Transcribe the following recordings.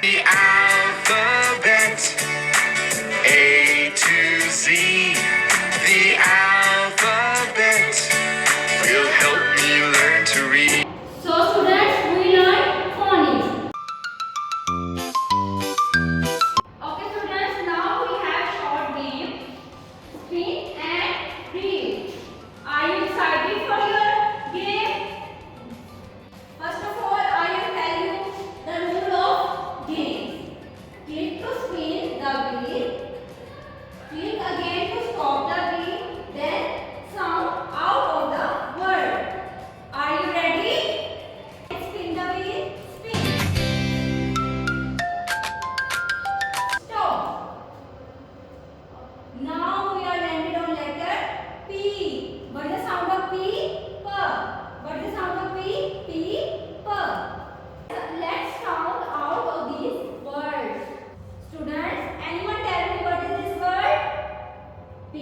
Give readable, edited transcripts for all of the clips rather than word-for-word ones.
The alphabet, A to Z. The alphabet will help me learn to read. So students, we learn phonics. Okay students, now we have short game, spin and read. Are you excited for your game? First of all, I will tell you the rule of game. Click to spin the wheel. Click again to stop the wheel. Then sound out of the word. Are you ready? Spin the wheel. Spin. Stop. Now we are landed on letter P. What is the sound of P? P. What is the sound of P? P. P. Let's sound out of these words. Students, anyone tell me what is this word? P.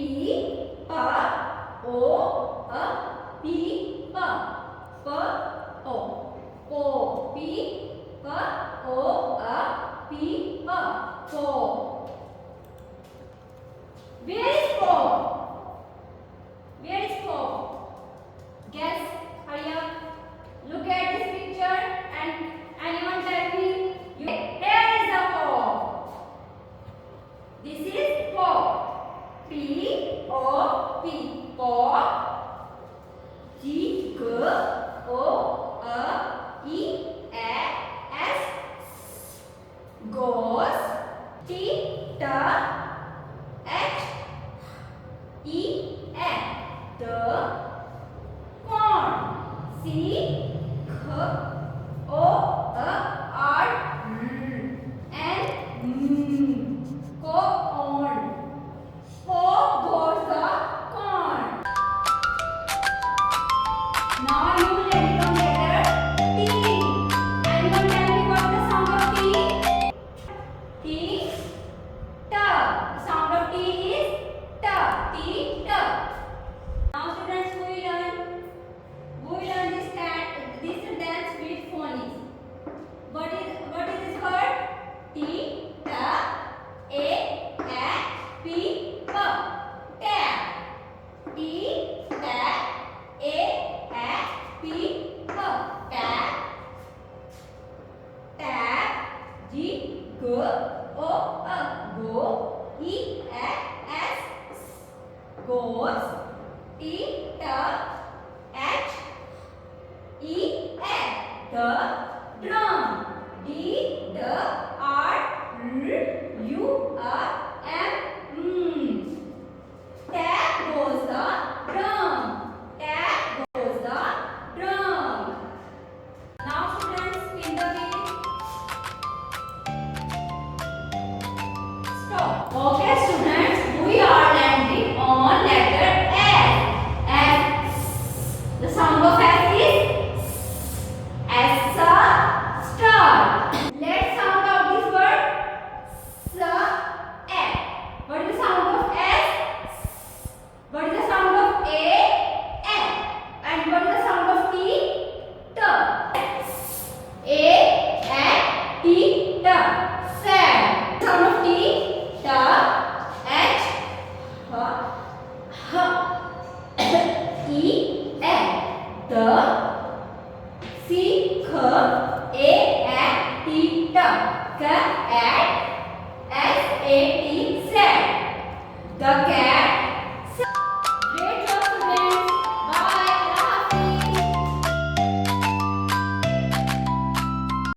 P. O. P. P. P. O. O. P. P. O. P. P. Po. Where is Po? Where is Po? Guess. Hurry up. Look at this picture and anyone tell me. Here is the Po. This is Po. P. O. P. Po. G. G. O. E. S. Goes. T. T. H. E. The corn. C. K. O. R. N. Corn. Po goes the corn. Now you will let it on letter T. Anyone tell me what the sound of T? T. T. The sound of T is T. T. T. Now students, we learn this dance with phonics. What is this word? T. T. A. P. P. Tap. T. T. A. P. P. Tap. Tap. G. G. O. Go. E. S. Goes. T. T. H. E. The drum. D. D. R. U. M. Tap goes the drum. Tap goes the drum. Now students, spin the wheel. Stop. Okay students, we are landing on letter S. S. The sound of S is S. Star. Let's sound out this word. S. What is the sound of S? What is the sound of A? And what is the sound of T? T. A. T. T. Sad. Sound of T. T. H. H. E. The. C. K. A. T. T. Cat. S. A. T.